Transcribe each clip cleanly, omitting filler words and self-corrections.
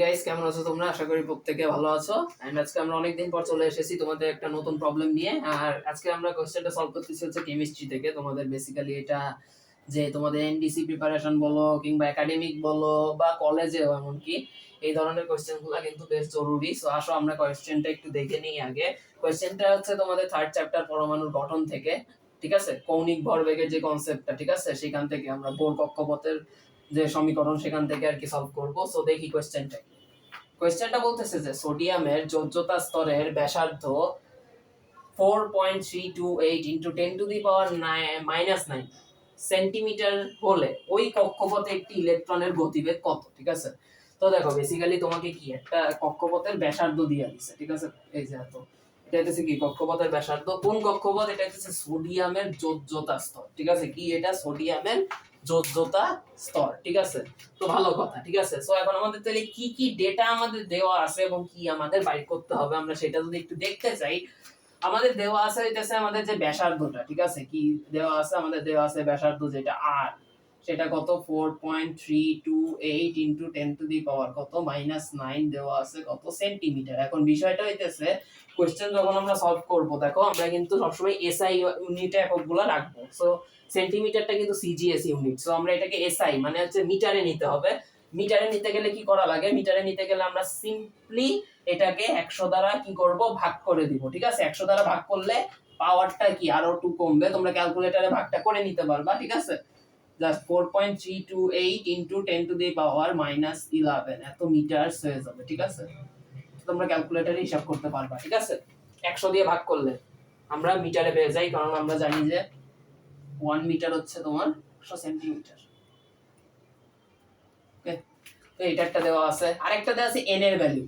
Guys, কেমন আছো তোমরা? আশা করি প্রত্যেকে ভালো আছো। এন্ড আজকে আমরা অনেকদিন পর চলে এসেছি তোমাদের একটা নতুন প্রবলেম নিয়ে। আর আজকে আমরা কোশ্চেনটা সলভ করতেছি হচ্ছে কেমিস্ট্রি থেকে। তোমাদের বেসিক্যালি এটা যে তোমাদের এনডিসি প্রিপারেশন বলো কিংবা একাডেমিক বলো বা কলেজে এমনকি এই ধরনের কোশ্চেনগুলো কিন্তু বেশ জরুরি। সো আসো আমরা কোশ্চেনটা একটু দেখে নিই আগে। কোশ্চেনটা হচ্ছে তোমাদের থার্ড চ্যাপ্টার পরমাণুর গঠন থেকে, ঠিক আছে? কৌণিক ভরবেগের যে কনসেপ্টটা, ঠিক আছে, সেখান থেকে আমরা বোর কক্ষপথের যে সমীকরণ সেখান থেকে আর কি সলভ করব। সো দেখি কোশ্চেনটা। কোশ্চেনটা বলতেছে যে সোডিয়ামের যোজ্যতা স্তরের ব্যাসার্ধ 4.328 into 10 to the power -9 centimetre হলে ওই কক্ষপথে একটি ইলেকট্রনের গতিবেগ কত, ঠিক আছে? তো দেখো বেসিক্যালি তোমাকে কি একটা কক্ষপথের ব্যাসার্ধ দিয়ে দিছে, ঠিক আছে? এই যে এত এটা হচ্ছে কি কক্ষপথের ব্যাসার্ধ। কোন কক্ষপথ? এটা হচ্ছে সোডিয়ামের যোজ্যতা স্তর, ঠিক আছে? কি এটা? সোডিয়ামের যোজ্যতা স্তর, ঠিক আছে? তো ভালো কথা, ঠিক আছে। সো এখন আমাদের তাহলে কি কি ডেটা আমাদের দেওয়া আছে এবং কি আমাদের বাইর করতে হবে আমরা সেটা যদি একটু দেখতে চাই। আমাদের দেওয়া আছে হইতেছে আমাদের যে ব্যাসার্ধটা, ঠিক আছে? কি দেওয়া আছে? আমাদের দেওয়া আছে ব্যাসার্ধ যেটা আর, সেটা কত? 4.328 ইনটু 10 টু দি পাওয়ার কত -9 দেওয়া আছে কত সেন্টিমিটার। এখন বিষয়টা হইতেছে কোশ্চেন যখন আমরা সলভ করব, দেখো আমরা কিন্তু সবসময় এসআই ইউনিটে এককগুলো রাখবো। সো সেন্টিমিটারটা কিন্তু সিজিএস ইউনিট। সো আমরা এটাকে এসআই মানে হচ্ছে মিটারে নিতে হবে। মিটারে নিতে গেলে কি করা লাগে? মিটারে নিতে গেলে আমরা সিম্পলি এটাকে 100 দ্বারা কি করব? ভাগ করে দিব, ঠিক আছে? 100 দ্বারা ভাগ করলে পাওয়ারটা কি আরো একটু কমবে। তোমরা ক্যালকুলেটরে ভাগটা করে নিতে পারবা, ঠিক আছে? জাস্ট 4.328 ইনটু 10 টু দি পাওয়ার -11 এত মিটার হয়ে যাবে, ঠিক আছে? তোমরা ক্যালকুলেটরে হিসাব করতে পারবা, ঠিক আছে? 100 দিয়ে ভাগ করলে আমরা মিটারে পেয়ে যাই, কারণ আমরা জানি যে 1 মিটার হচ্ছে তোমার 100 সেন্টিমিটার। ওকে, তো এটা একটা দেওয়া আছে। আরেকটা দেওয়া আছে n এর ভ্যালু।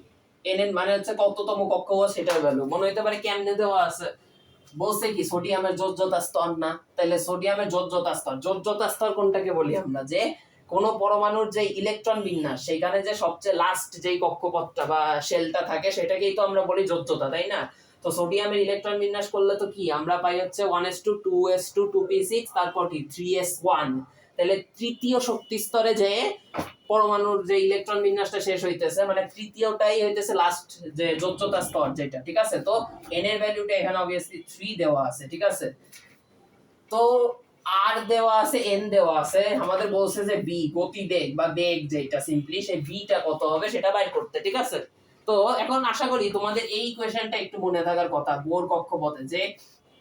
n এর মানে হচ্ছে কততম কক্ষপথ সেটার ভ্যালু। মনে হতে পারে কেমনে দেওয়া আছে? বলছে কি সোডিয়ামের যোজ্যতা স্তর না? তাহলে সোডিয়ামের যোজ্যতা স্তর, যোজ্যতা স্তর কোনটাকে বলি আমরা? যে কোন পরমাণুর যে ইলেকট্রন বিন্যাস সেখানে যে সবচেয়ে লাস্ট যেই কক্ষপথটা বা শেলটা থাকে সেটাকেই তো আমরা বলি যোজ্যতা, তাই না? তো সোডিয়ামের ইলেকট্রন বিন্যাস করলে তো কি আমরা পাই হচ্ছে 1s2 2s2 2p6 তারপর কি 3s1। তাহলে তৃতীয় শক্তি স্তরে যে পরমাণুর যে ইলেকট্রন বিন্যাসটা শেষ হইতেছে, মানে তৃতীয়টাই হইতেছে লাস্ট যে যোজ্যতা স্তর যেটা, ঠিক আছে? তো n এর ভ্যালুটা এখানে obviously 3 দেওয়া আছে, ঠিক আছে? তো r দেওয়া আছে, n দেওয়া আছে। আমাদের বলছে যে b গতিবেগ বা বেগ যেটা, সিম্পলি সেই b টা কত হবে সেটা বাইর করতে, ঠিক আছে? তো এখন আশা করি তোমাদের এই কোশ্চেনটা একটু মনে থাকার কথা। বোর কক্ষপথে যে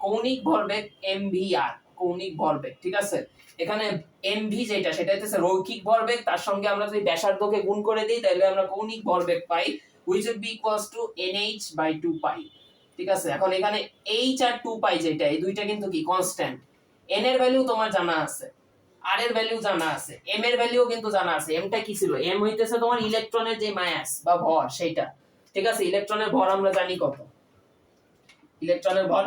কৌণিক ভরবেগ mvr, কৌণিক ভরবেগ, ঠিক আছে? এখানে mv যেটা সেটা হচ্ছে রৈখিক ভরবেগ, তার সঙ্গে আমরা যদি ব্যাসার্ধকে গুণ করে দিই তাহলে আমরা কৌণিক ভরবেগ পাই, which would be equals to nh/2 পাই, ঠিক আছে? এখন এখানে h আর 2 পাই যেটা, এই দুইটা কিন্তু কি কনস্ট্যান্ট। n এর ভ্যালু তোমার জানা আছে, r এর ভ্যালু জানা আছে, m এর ভ্যালুও কিন্তু জানা আছে। m টা কি ছিল? m হইতেছে তোমার ইলেকট্রনের যে মাস বা ভর সেটা, ঠিক আছে? ইলেকট্রনের ভর আমরা জানি কত? ইলেকট্রনের ভর,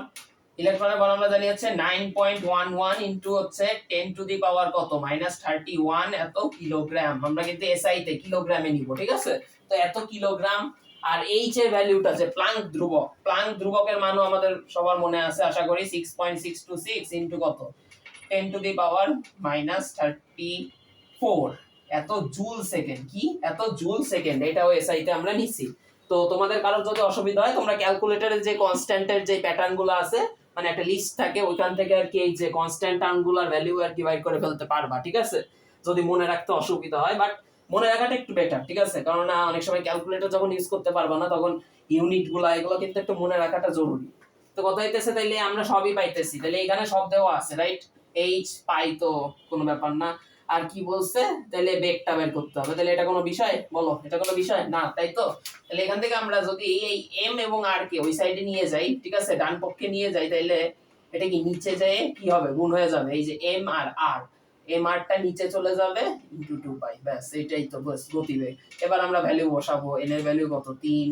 ইলেকট্রনের ভর আমরা জানি হচ্ছে 9.11 ইনটু হচ্ছে 10 টু দি পাওয়ার কত -31 এত কিলোগ্রাম। আমরা কিন্তু এসআই তে কিলোগ্রামে নিব, ঠিক আছে? তো এত কিলোগ্রাম। আর এইচ এর ভ্যালুটা যে প্লাঙ্ক ধ্রুবক, প্লাঙ্ক ধ্রুবকের মানও আমাদের সবার মনে আছে আশা করি, 6.626 ইনটু কত 10 টু দি পাওয়ার -34 এত জুল সেকেন্ড। কি এত জুল সেকেন্ড? এটাও এসআই তে আমরা নিছি। তো তোমাদের কারোর যদি অসুবিধা হয় তোমরা ক্যালকুলেটরে যে কনস্ট্যান্টের যে প্যাটার্নগুলো আছে, মানে একটা লিস্ট থাকে ওইখান থেকে আর কি এই যে কনস্ট্যান্ট টার্মগুলোর ভ্যালু আর কি বাইর করে ফেলতে পারবা, ঠিক আছে? যদি মনে রাখতে অসুবিধা হয়, বাট মনে রাখাটা একটু বেটার, ঠিক আছে? কারণ অনেক সময় ক্যালকুলেটর যখন ইউজ করতে পারবা না তখন ইউনিটগুলো এগুলো কিন্তু একটু মনে রাখাটা জরুরি। তো কত হইতেছে? তাইলে আমরা সবই পাইতেছি, তাহলে এখানে সব দেওয়া আছে, রাইট? এইচ পাই তো কোনো ব্যাপার না। আর কি বলছে? তাহলে বেগটা বের করতে হবে। তাহলে এটা কোনো বিষয়? বলো, এটা কোনো বিষয় না, তাই তো? তাহলে এখান থেকে আমরা যদি এই m এবং r কে ওই সাইডে নিয়ে যাই, ঠিক আছে, ডান পক্ষে নিয়ে যাই, তাহলে এটা কি নিচে যায় কি হবে? গুণ হয়ে যাবে। এই যে m আর r, m r টা নিচে চলে যাবে ইনটু 2 পাই, ব্যাস এটাই তো বাস গতিবেগ। এবার আমরা ভ্যালু বসাবো। n এর ভ্যালু কত? 3,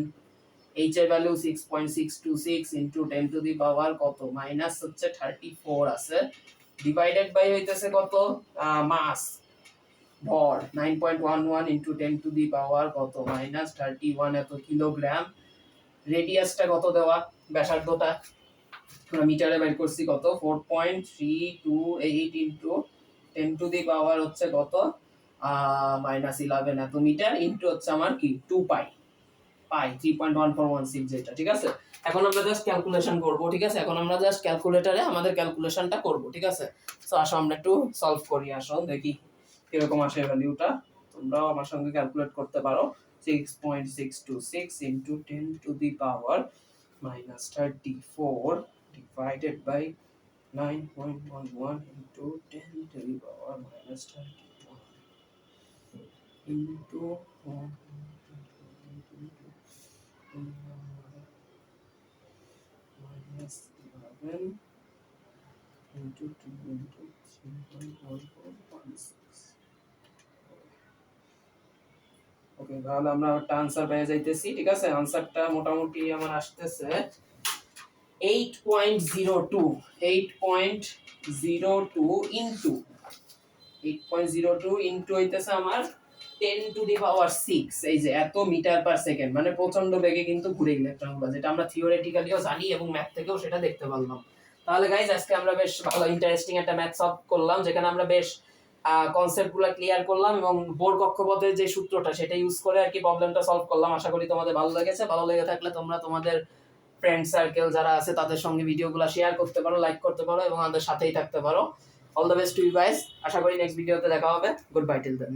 h এর ভ্যালু 6.626 ইনটু 10 টু দি পাওয়ার কত মাইনাস হচ্ছে 34 আছে, ডিভাইডেড বাই হইতেছে কত মাস ভর 9.11 ইনটু 10 টু দি পাওয়ার কত -31 এত কিলোগ্রাম। রেডিয়াসটা কত দেওয়া? ব্যাসার্ধটা আমরা মিটারে বের করছি কত 4.328 ইনটু 10 টু দি পাওয়ার হচ্ছে কত -11 এত মিটার ইনটু হচ্ছে আমার কি 2 পাই 3.1416 যেটা, ঠিক আছে। এখন আমরা জাস্ট ক্যালকুলেশন করব, ঠিক আছে। এখন আমরা জাস্ট ক্যালকুলেটরে আমাদের ক্যালকুলেশনটা করব, ঠিক আছে। সো আসো আমরা একটু সলভ করি, আসো দেখি কিরকম আসে ভ্যালুটা। তোমরাও আমার সঙ্গে ক্যালকুলেট করতে পারো। 6.626 into 10 to the power -34 divided by 9.11 into 10 to the power -31 into -11 into 2 into 3.1416. ওকে, তাহলে আমরা একটা আনসার পেয়ে যাইতেছি, ঠিক আছে। আনসারটা মোটামুটি আমার আসতেছে 8.02 into 8.02 ইনটু হইতেছে আমার 10 টু দি পাওয়ার 6, এই যে এত মিটার পার সেকেন্ড, মানে প্রচন্ড বেগে কিন্তু ঘুরে ইলেকট্রনগুলো, যেটা আমরা থিওরিটিক্যালিও জানি এবং ম্যাথ থেকেও সেটা দেখতে পারলাম। তাহলে গাইস আজকে আমরা বেশ ভালো ইন্টারেস্টিং একটা ম্যাথ সলভ করলাম, যেখানে আমরা বেশ কনসেপ্টগুলো ক্লিয়ার করলাম এবং বোর কক্ষপথের যে সূত্রটা সেটা ইউজ করে আর কি প্রবলেমটা সলভ করলাম। আশা করি তোমাদের ভালো লেগেছে। ভালো লেগে থাকলে তোমরা তোমাদের ফ্রেন্ড সার্কেল যারা আছে তাদের সঙ্গে ভিডিওগুলো শেয়ার করতে পারো, লাইক করতে পারো এবং আমাদের সাথেই থাকতে পারো। All the best to you guys. আশা করি নেক্সট ভিডিওতে দেখা হবে। গুড বাই টিল দেন।